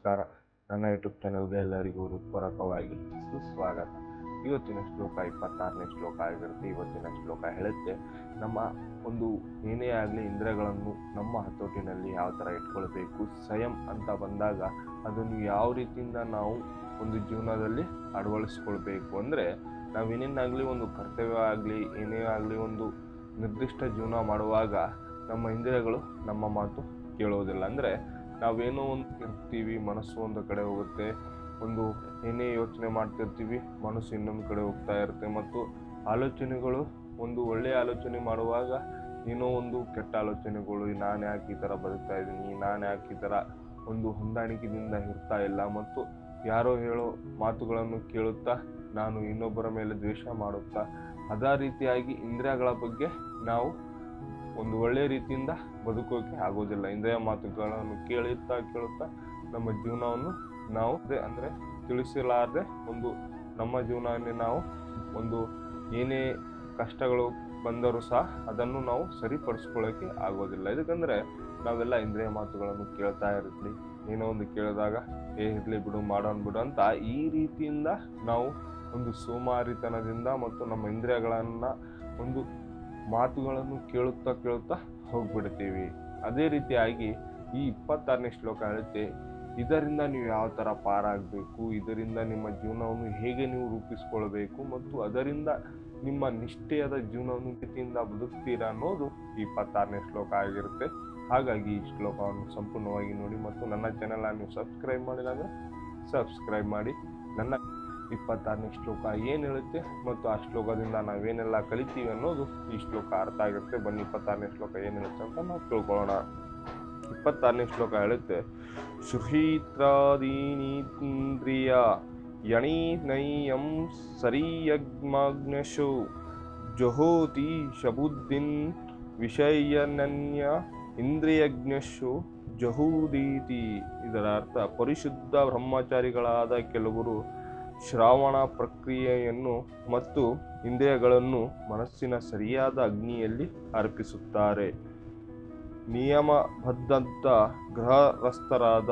ನಮಸ್ಕಾರ. ನನ್ನ ಯೂಟ್ಯೂಬ್ ಚಾನಲ್ಗೆ ಎಲ್ಲರಿಗೂ ಹೃತ್ಪೂರ್ವಕವಾಗಿ ಸುಸ್ವಾಗತ. ಇವತ್ತಿನ ಶ್ಲೋಕ 26ನೇ ಶ್ಲೋಕ ಆಗಿರುತ್ತೆ. ಇವತ್ತಿನ ಶ್ಲೋಕ ಹೇಳುತ್ತೆ, ನಮ್ಮ ಒಂದು ಏನೇ ಆಗಲಿ ಇಂದ್ರಿಯಗಳನ್ನು ನಮ್ಮ ಹತೋಟಿನಲ್ಲಿ ಯಾವ ಥರ ಇಟ್ಕೊಳ್ಬೇಕು. ಸ್ವಯಂ ಅಂತ ಬಂದಾಗ ಅದನ್ನು ಯಾವ ರೀತಿಯಿಂದ ನಾವು ಒಂದು ಜೀವನದಲ್ಲಿ ಅಳವಡಿಸ್ಕೊಳ್ಬೇಕು ಅಂದರೆ, ನಾವೇನೇನಾಗಲಿ ಒಂದು ಕರ್ತವ್ಯ ಆಗಲಿ ಏನೇ ಆಗಲಿ ಒಂದು ನಿರ್ದಿಷ್ಟ ಜೀವನ ಮಾಡುವಾಗ ನಮ್ಮ ಇಂದ್ರಿಯಗಳು ನಮ್ಮ ಮಾತು ಕೇಳೋದಿಲ್ಲ. ಅಂದರೆ ನಾವೇನೋ ಒಂದು ಇರ್ತೀವಿ, ಮನಸ್ಸು ಒಂದು ಕಡೆ ಹೋಗುತ್ತೆ, ಒಂದು ಏನೇ ಯೋಚನೆ ಮಾಡ್ತಿರ್ತೀವಿ, ಮನಸ್ಸು ಇನ್ನೊಂದು ಕಡೆ ಹೋಗ್ತಾ ಇರುತ್ತೆ. ಮತ್ತು ಆಲೋಚನೆಗಳು ಒಂದು ಒಳ್ಳೆಯ ಆಲೋಚನೆ ಮಾಡುವಾಗ ಏನೋ ಒಂದು ಕೆಟ್ಟ ಆಲೋಚನೆಗಳು, ನಾನು ಯಾಕೆ ಈ ಥರ ಬದುಕ್ತಾ ಇದ್ದೀನಿ, ನಾನು ಯಾಕೆ ಈ ಥರ ಒಂದು ಹೊಂದಾಣಿಕೆಯಿಂದ ಇರ್ತಾ ಇಲ್ಲ, ಮತ್ತು ಯಾರೋ ಹೇಳೋ ಮಾತುಗಳನ್ನು ಕೇಳುತ್ತಾ ನಾನು ಇನ್ನೊಬ್ಬರ ಮೇಲೆ ದ್ವೇಷ ಮಾಡುತ್ತಾ, ಅದೇ ರೀತಿಯಾಗಿ ಇಂದ್ರಿಯಗಳ ಬಗ್ಗೆ ನಾವು ಒಂದು ಒಳ್ಳೆಯ ರೀತಿಯಿಂದ ಬದುಕೋಕೆ ಆಗೋದಿಲ್ಲ. ಇಂದ್ರಿಯ ಮಾತುಗಳನ್ನು ಕೇಳುತ್ತಾ ನಮ್ಮ ಜೀವನವನ್ನು ನಾವು ಅಂದರೆ ತಿಳಿಸಲಾರದೆ ಒಂದು ನಮ್ಮ ಜೀವನವನ್ನು ನಾವು ಒಂದು ಏನೇ ಕಷ್ಟಗಳು ಬಂದರೂ ಸಹ ಅದನ್ನು ನಾವು ಸರಿಪಡಿಸ್ಕೊಳ್ಳೋಕೆ ಆಗೋದಿಲ್ಲ. ಇದಕ್ಕಂದರೆ ನಾವೆಲ್ಲ ಇಂದ್ರಿಯ ಮಾತುಗಳನ್ನು ಕೇಳ್ತಾ ಇರ್ತೀವಿ. ಏನೋ ಒಂದು ಕೇಳಿದಾಗ ಇರಲಿ ಬಿಡು, ಮಾಡೋಣ ಬಿಡು ಅಂತ ಈ ರೀತಿಯಿಂದ ನಾವು ಒಂದು ಸೋಮಾರಿತನದಿಂದ ಮತ್ತು ನಮ್ಮ ಇಂದ್ರಿಯಗಳನ್ನು ಒಂದು ಮಾತುಗಳನ್ನು ಕೇಳುತ್ತಾ ಹೋಗ್ಬಿಡ್ತೀವಿ. ಅದೇ ರೀತಿಯಾಗಿ ಈ 26ನೇ ಶ್ಲೋಕ ಹೇಳುತ್ತೆ, ಇದರಿಂದ ನೀವು ಯಾವ ಥರ ಪಾರಾಗಬೇಕು, ಇದರಿಂದ ನಿಮ್ಮ ಜೀವನವನ್ನು ಹೇಗೆ ನೀವು ರೂಪಿಸ್ಕೊಳ್ಬೇಕು ಮತ್ತು ಅದರಿಂದ ನಿಮ್ಮ ನಿಷ್ಠೆಯಾದ ಜೀವನವನ್ನು ರೀತಿಯಿಂದ ಬದುಕ್ತೀರಾ ಅನ್ನೋದು ಈ 26ನೇ ಶ್ಲೋಕ ಆಗಿರುತ್ತೆ. ಹಾಗಾಗಿ ಈ ಶ್ಲೋಕವನ್ನು ಸಂಪೂರ್ಣವಾಗಿ ನೋಡಿ ಮತ್ತು ನನ್ನ ಚಾನೆಲ್ ನೀವು ಸಬ್ಸ್ಕ್ರೈಬ್ ಮಾಡಿಲ್ಲ ಅಂದರೆ ಸಬ್ಸ್ಕ್ರೈಬ್ ಮಾಡಿ. ನನ್ನ 26ನೇ ಶ್ಲೋಕ ಏನು ಹೇಳುತ್ತೆ ಮತ್ತು ಆ ಶ್ಲೋಕದಿಂದ ನಾವೇನೆಲ್ಲ ಕಲಿತೀವಿ ಅನ್ನೋದು ಈ ಶ್ಲೋಕ ಅರ್ಥ ಆಗಿರುತ್ತೆ. ಬನ್ನಿ 26ನೇ ಶ್ಲೋಕ ಏನು ಹೇಳುತ್ತೆ ಅಂತ ನಾವು ತಿಳ್ಕೊಳ್ಳೋಣ. 26ನೇ ಶ್ಲೋಕ ಹೇಳುತ್ತೆ, ಶುಹೀತ್ರಾದೀನೀಂದ್ರಿಯ ಯಣೀನೈಯಂ ಸರಿಯಗ್ಮಾಗ್ನಶೋ ಜಹೋತಿ ಶಬುದ್ಧಿನ್ ವಿಷಯನನ್ಯ ಇಂದ್ರಿಯಜ್ಞಶೋ ಜಹೂದೀತಿ. ಇದರ ಅರ್ಥ, ಪರಿಶುದ್ಧ ಬ್ರಹ್ಮಚಾರಿಗಳಾದ ಕೆಲವರು ಶ್ರಾವಣ ಪ್ರಕ್ರಿಯೆಯನ್ನು ಮತ್ತು ಇಂದ್ರಿಯಗಳನ್ನು ಮನಸ್ಸಿನ ಸರಿಯಾದ ಅಗ್ನಿಯಲ್ಲಿ ಅರ್ಪಿಸುತ್ತಾರೆ. ನಿಯಮಬದ್ಧಂತ ಗೃಹಸ್ಥರಾದ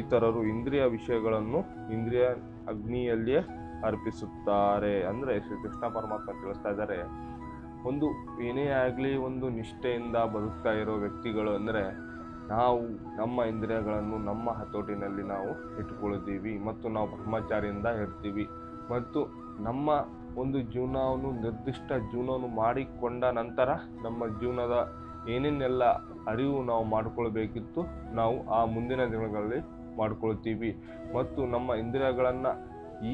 ಇತರರು ಇಂದ್ರಿಯ ವಿಷಯಗಳನ್ನು ಇಂದ್ರಿಯ ಅಗ್ನಿಯಲ್ಲಿಯೇ ಅರ್ಪಿಸುತ್ತಾರೆ. ಅಂದರೆ ಶ್ರೀ ಕೃಷ್ಣ ಪರಮಾತ್ಮ ತಿಳಿಸ್ತಾ ಇದ್ದಾರೆ, ಒಂದು ಏನೇ ಆಗಲಿ ಒಂದು ನಿಷ್ಠೆಯಿಂದ ಬದುಕ್ತಾ ಇರೋ ವ್ಯಕ್ತಿಗಳು ಅಂದರೆ ನಾವು ನಮ್ಮ ಇಂದ್ರಿಯಗಳನ್ನು ನಮ್ಮ ಹತೋಟಿನಲ್ಲಿ ನಾವು ಇಟ್ಕೊಳ್ತೀವಿ ಮತ್ತು ನಾವು ಬ್ರಹ್ಮಚಾರಿಯಿಂದ ಇರ್ತೀವಿ ಮತ್ತು ನಮ್ಮ ಒಂದು ಜೀವನವನ್ನು ನಿರ್ದಿಷ್ಟ ಜೀವನವನ್ನು ಮಾಡಿಕೊಂಡ ನಂತರ ನಮ್ಮ ಜೀವನದ ಏನೇನೆಲ್ಲ ಅರಿವು ನಾವು ಮಾಡಿಕೊಳ್ಬೇಕಿತ್ತು ನಾವು ಆ ಮುಂದಿನ ದಿನಗಳಲ್ಲಿ ಮಾಡ್ಕೊಳ್ತೀವಿ. ಮತ್ತು ನಮ್ಮ ಇಂದ್ರಿಯಗಳನ್ನು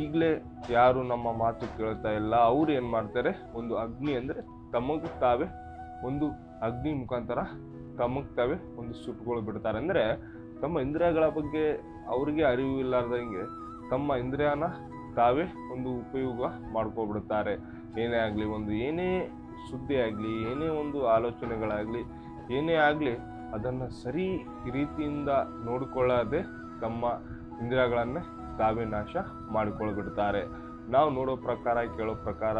ಈಗಲೇ ಯಾರು ನಮ್ಮ ಮಾತು ಕೇಳ್ತಾ ಇಲ್ಲ ಅವ್ರು ಏನು ಮಾಡ್ತಾರೆ, ಒಂದು ಅಗ್ನಿ ಅಂದರೆ ತಮಗೆ ತಾವೇ ಒಂದು ಅಗ್ನಿ ಮುಖಾಂತರ ತಮಗೆ ತಾವೇ ಒಂದು ಸುಟ್ಗಳು ಬಿಡ್ತಾರೆ. ಅಂದರೆ ತಮ್ಮ ಇಂದ್ರಿಯಗಳ ಬಗ್ಗೆ ಅವರಿಗೆ ಅರಿವು ಇಲ್ಲಾರ್ದಂಗೆ ತಮ್ಮ ಇಂದ್ರಿಯನ ತಾವೇ ಒಂದು ಉಪಯೋಗ ಮಾಡ್ಕೊಬಿಡ್ತಾರೆ. ಏನೇ ಆಗಲಿ ಒಂದು ಏನೇ ಸುದ್ದಿ ಆಗಲಿ ಏನೇ ಒಂದು ಆಲೋಚನೆಗಳಾಗಲಿ ಏನೇ ಆಗಲಿ ಅದನ್ನು ಸರಿ ರೀತಿಯಿಂದ ನೋಡಿಕೊಳ್ಳದೆ ತಮ್ಮ ಇಂದ್ರಿಯಗಳನ್ನೇ ತಾವೇ ನಾಶ ಮಾಡಿಕೊಳ್ಬಿಡ್ತಾರೆ. ನಾವು ನೋಡೋ ಪ್ರಕಾರ ಕೇಳೋ ಪ್ರಕಾರ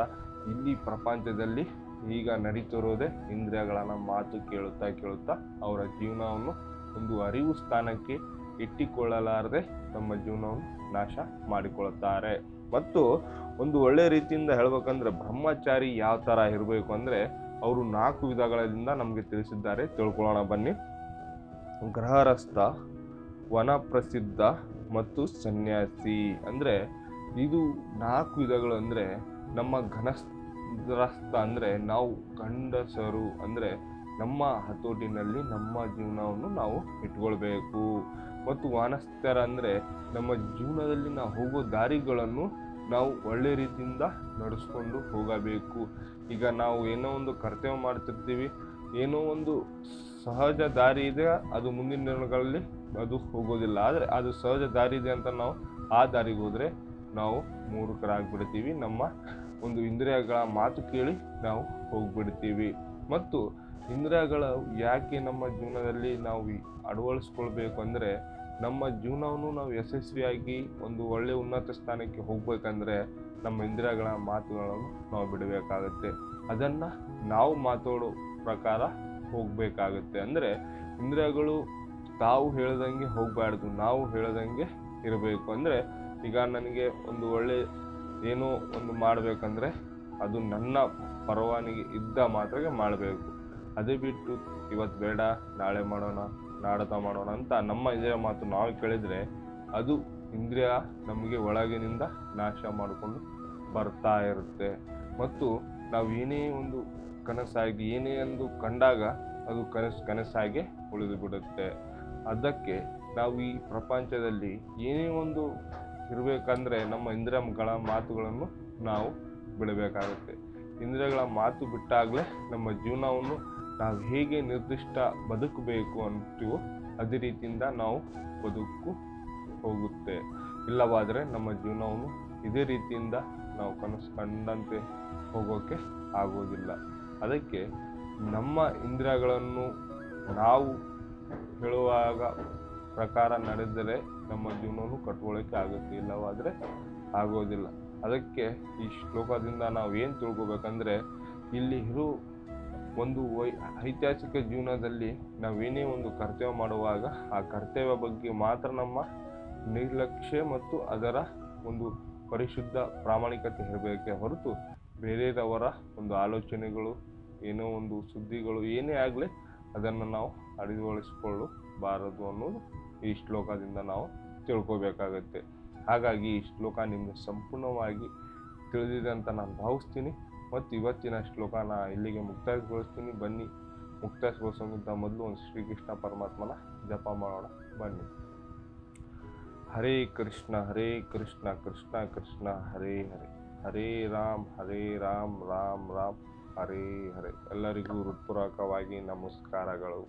ಇಲ್ಲಿ ಪ್ರಪಂಚದಲ್ಲಿ ಈಗ ನಡೀತಿರೋದೇ ಇಂದ್ರಿಯಗಳನ್ನು ಮಾತು ಕೇಳುತ್ತಾ ಅವರ ಜೀವನವನ್ನು ಒಂದು ಅರಿವು ಸ್ಥಾನಕ್ಕೆ ಇಟ್ಟಿಕೊಳ್ಳಲಾರದೆ ತಮ್ಮ ಜೀವನವನ್ನು ನಾಶ ಮಾಡಿಕೊಳ್ಳುತ್ತಾರೆ. ಮತ್ತು ಒಂದು ಒಳ್ಳೆ ರೀತಿಯಿಂದ ಹೇಳ್ಬೇಕಂದ್ರೆ ಬ್ರಹ್ಮಚಾರಿ ಯಾವ ಥರ ಇರಬೇಕು ಅಂದರೆ ಅವರು 4 ವಿಧಗಳಿಂದ ನಮಗೆ ತಿಳಿಸಿದ್ದಾರೆ. ತಿಳ್ಕೊಳ್ಳೋಣ ಬನ್ನಿ. ಗೃಹಸ್ಥ, ವನಪ್ರಸಿದ್ಧ ಮತ್ತು ಸನ್ಯಾಸಿ. ಅಂದರೆ ಇದು 4 ವಿಧಗಳು. ಅಂದರೆ ನಮ್ಮ ಗೃಹಸ್ಥ ಅಂದರೆ ನಾವು ಗಂಡಸರು, ಅಂದರೆ ನಮ್ಮ ಹತೋಟಿನಲ್ಲಿ ನಮ್ಮ ಜೀವನವನ್ನು ನಾವು ಇಟ್ಕೊಳ್ಬೇಕು. ಮತ್ತು ವಾನಸ್ಥರ ಅಂದರೆ ನಮ್ಮ ಜೀವನದಲ್ಲಿ ನಾವು ಹೋಗೋ ದಾರಿಗಳನ್ನು ನಾವು ಒಳ್ಳೆ ರೀತಿಯಿಂದ ನಡೆಸ್ಕೊಂಡು ಹೋಗಬೇಕು. ಈಗ ನಾವು ಏನೋ ಒಂದು ಕರ್ತವ್ಯ ಮಾಡ್ತಿರ್ತೀವಿ, ಏನೋ ಒಂದು ಸಹಜ ದಾರಿ ಇದೆ, ಅದು ಮುಂದಿನ ದಿನಗಳಲ್ಲಿ ಅದು ಹೋಗೋದಿಲ್ಲ. ಆದರೆ ಅದು ಸಹಜ ದಾರಿ ಇದೆ ಅಂತ ನಾವು ಆ ದಾರಿಗೆ ಹೋದರೆ ನಾವು ಮೂರ್ಖರಾಗ್ಬಿಡ್ತೀವಿ. ನಮ್ಮ ಒಂದು ಇಂದ್ರಿಯಗಳ ಮಾತು ಕೇಳಿ ನಾವು ಹೋಗ್ಬಿಡ್ತೀವಿ. ಮತ್ತು ಇಂದ್ರಿಯಗಳು ಯಾಕೆ ನಮ್ಮ ಜೀವನದಲ್ಲಿ ನಾವು ಅಳವಡಿಸ್ಕೊಳ್ಬೇಕು ಅಂದರೆ, ನಮ್ಮ ಜೀವನವನ್ನು ನಾವು ಯಶಸ್ವಿಯಾಗಿ ಒಂದು ಒಳ್ಳೆಯ ಉನ್ನತ ಸ್ಥಾನಕ್ಕೆ ಹೋಗ್ಬೇಕಂದ್ರೆ ನಮ್ಮ ಇಂದ್ರಿಯಗಳ ಮಾತುಗಳನ್ನು ನಾವು ಬಿಡಬೇಕಾಗುತ್ತೆ. ಅದನ್ನು ನಾವು ಮಾತಾಡೋ ಪ್ರಕಾರ ಹೋಗಬೇಕಾಗುತ್ತೆ. ಅಂದರೆ ಇಂದ್ರಿಯಗಳು ತಾವು ಹೇಳ್ದಂಗೆ ಹೋಗಬಾರ್ದು, ನಾವು ಹೇಳ್ದಂಗೆ ಇರಬೇಕು. ಅಂದರೆ ಈಗ ನನಗೆ ಒಂದು ಒಳ್ಳೆ ಏನೋ ಒಂದು ಮಾಡಬೇಕಂದ್ರೆ ಅದು ನನ್ನ ಪರವಾನಿಗೆ ಇದ್ದ ಮಾತ್ರಗೆ ಮಾಡಬೇಕು. ಅದೇ ಬಿಟ್ಟು ಇವತ್ತು ಬೇಡ, ನಾಳೆ ಮಾಡೋಣ, ನಾಡತ ಮಾಡೋಣ ಅಂತ ನಮ್ಮ ಇಂದ್ರಿಯ ಮಾತು ನಾವು ಕೇಳಿದರೆ ಅದು ಇಂದ್ರಿಯ ನಮಗೆ ಒಳಗಿನಿಂದ ನಾಶ ಮಾಡಿಕೊಂಡು ಬರ್ತಾ ಇರುತ್ತೆ. ಮತ್ತು ನಾವು ಏನೇ ಒಂದು ಕನಸಾಗಿ ಏನೇ ಒಂದು ಕಂಡಾಗ ಅದು ಕನಸಾಗೆ ಉಳಿದು ಬಿಡುತ್ತೆ. ಅದಕ್ಕೆ ನಾವು ಈ ಪ್ರಪಂಚದಲ್ಲಿ ಏನೇ ಒಂದು ಇರಬೇಕಂದ್ರೆ ನಮ್ಮ ಇಂದ್ರಿಯಗಳ ಮಾತುಗಳನ್ನು ನಾವು ಬಿಡಬೇಕಾಗುತ್ತೆ. ಇಂದ್ರಿಯಗಳ ಮಾತು ಬಿಟ್ಟಾಗಲೇ ನಮ್ಮ ಜೀವನವನ್ನು ನಾವು ಹೇಗೆ ನಿರ್ದಿಷ್ಟ ಬದುಕಬೇಕು ಅಂತೀವೋ ಅದೇ ರೀತಿಯಿಂದ ನಾವು ಬದುಕು ಹೋಗುತ್ತೆ. ಇಲ್ಲವಾದರೆ ನಮ್ಮ ಜೀವನವನ್ನು ಇದೇ ರೀತಿಯಿಂದ ನಾವು ಕನಸು ಕಂಡಂತೆ ಹೋಗೋಕ್ಕೆ ಆಗೋದಿಲ್ಲ. ಅದಕ್ಕೆ ನಮ್ಮ ಇಂದ್ರಿಯಗಳನ್ನು ನಾವು ಹೇಳುವಾಗ ಪ್ರಕಾರ ನಡೆದರೆ ನಮ್ಮ ಜೀವನವನ್ನು ಕಟ್ಕೊಳ್ಳೋಕ್ಕೆ ಆಗುತ್ತೆ, ಇಲ್ಲವಾದರೆ ಆಗೋದಿಲ್ಲ. ಅದಕ್ಕೆ ಈ ಶ್ಲೋಕದಿಂದ ನಾವು ಏನು ತಿಳ್ಕೊಬೇಕಂದ್ರೆ, ಇಲ್ಲಿ ಇರೋ ಒಂದು ಐತಿಹಾಸಿಕ ಜೀವನದಲ್ಲಿ ನಾವೇನೇ ಒಂದು ಕರ್ತವ್ಯ ಮಾಡುವಾಗ ಆ ಕರ್ತವ್ಯ ಬಗ್ಗೆ ಮಾತ್ರ ನಮ್ಮ ನಿರ್ಲಕ್ಷ್ಯ ಮತ್ತು ಅದರ ಒಂದು ಪರಿಶುದ್ಧ ಪ್ರಾಮಾಣಿಕತೆ ಇರಬೇಕೇ ಹೊರತು ಬೇರೆಯವರ ಒಂದು ಆಲೋಚನೆಗಳು, ಏನೋ ಒಂದು ಸುದ್ದಿಗಳು ಏನೇ ಆಗಲಿ ಅದನ್ನು ನಾವು ಅಳವಡಿಸಿಕೊಳ್ಳಬಾರದು ಅನ್ನೋದು ಈ ಶ್ಲೋಕದಿಂದ ನಾವು ತಿಳ್ಕೊಬೇಕಾಗತ್ತೆ. ಹಾಗಾಗಿ ಈ ಶ್ಲೋಕ ನಿಮಗೆ ಸಂಪೂರ್ಣವಾಗಿ ತಿಳಿದಿದೆ ಅಂತ ನಾನು ಭಾವಿಸ್ತೀನಿ. ಮತ್ತು ಇವತ್ತಿನ ಶ್ಲೋಕನ ಇಲ್ಲಿಗೆ ಮುಕ್ತಾಯಗೊಳಿಸ್ತೀನಿ. ಬನ್ನಿ, ಮುಕ್ತಾಯಗೊಳಿಸೋಕ್ಕಿಂತ ಮೊದಲು ಒಂದು ಶ್ರೀಕೃಷ್ಣ ಪರಮಾತ್ಮನ ಜಪ ಮಾಡೋಣ. ಬನ್ನಿ. ಹರೇ ಕೃಷ್ಣ ಕೃಷ್ಣ ಕೃಷ್ಣ ಹರೇ ಹರೇ, ಹರೇ ರಾಮ್ ರಾಮ್ ರಾಮ್ ಹರೇ ಹರೇ. ಎಲ್ಲರಿಗೂ ಹೃತ್ಪೂರ್ವಕವಾಗಿ ನಮಸ್ಕಾರಗಳು.